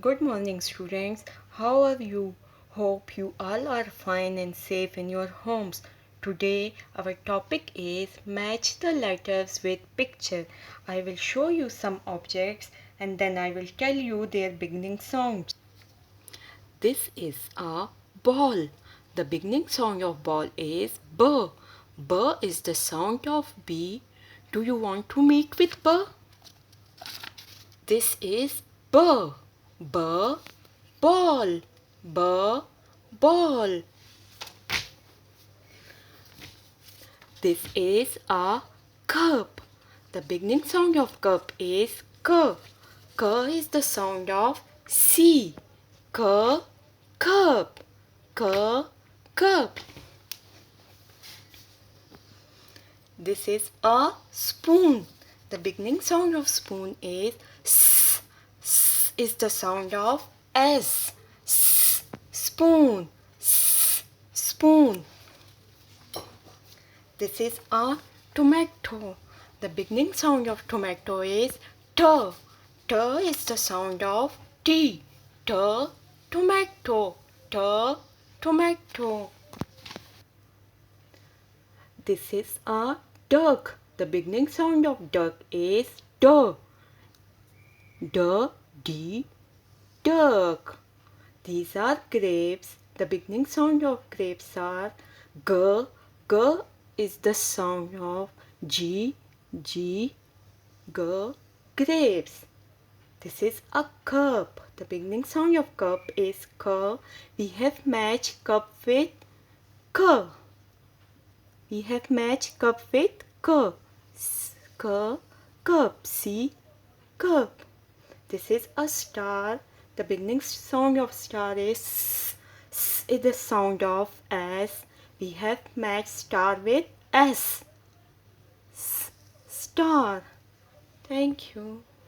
Good morning, students. How are you? Hope you all are fine and safe in your homes. Today, our topic is match the letters with picture. I will show you some objects and then I will tell you their beginning sounds. This is a ball. The beginning sound of ball is B. B is the sound of B. Do you want to meet with B? This is B. B. Ball. B. Ball. This is a cup. The beginning sound of cup is K. K is the sound of C. K. Cup. K. Cup. This is a spoon. The beginning sound of spoon is S. S is the sound of S. S. Spoon. S. Spoon. This is a tomato. The beginning sound of tomato is T. T is the sound of T. T. Tomato. T. Tomato. This is a duck. The beginning sound of duck is D. D. D. Duck. These are grapes. The beginning sound of grapes are G. G is the sound of G. G. G. Grapes. This is a cup. The beginning sound of cup is K. We have matched cup with K. We have matched cup with K. K. Cup. C. Cup. This is a star. The beginning sound of star is S. S is the sound of S. We have matched star with S. Star. Thank you.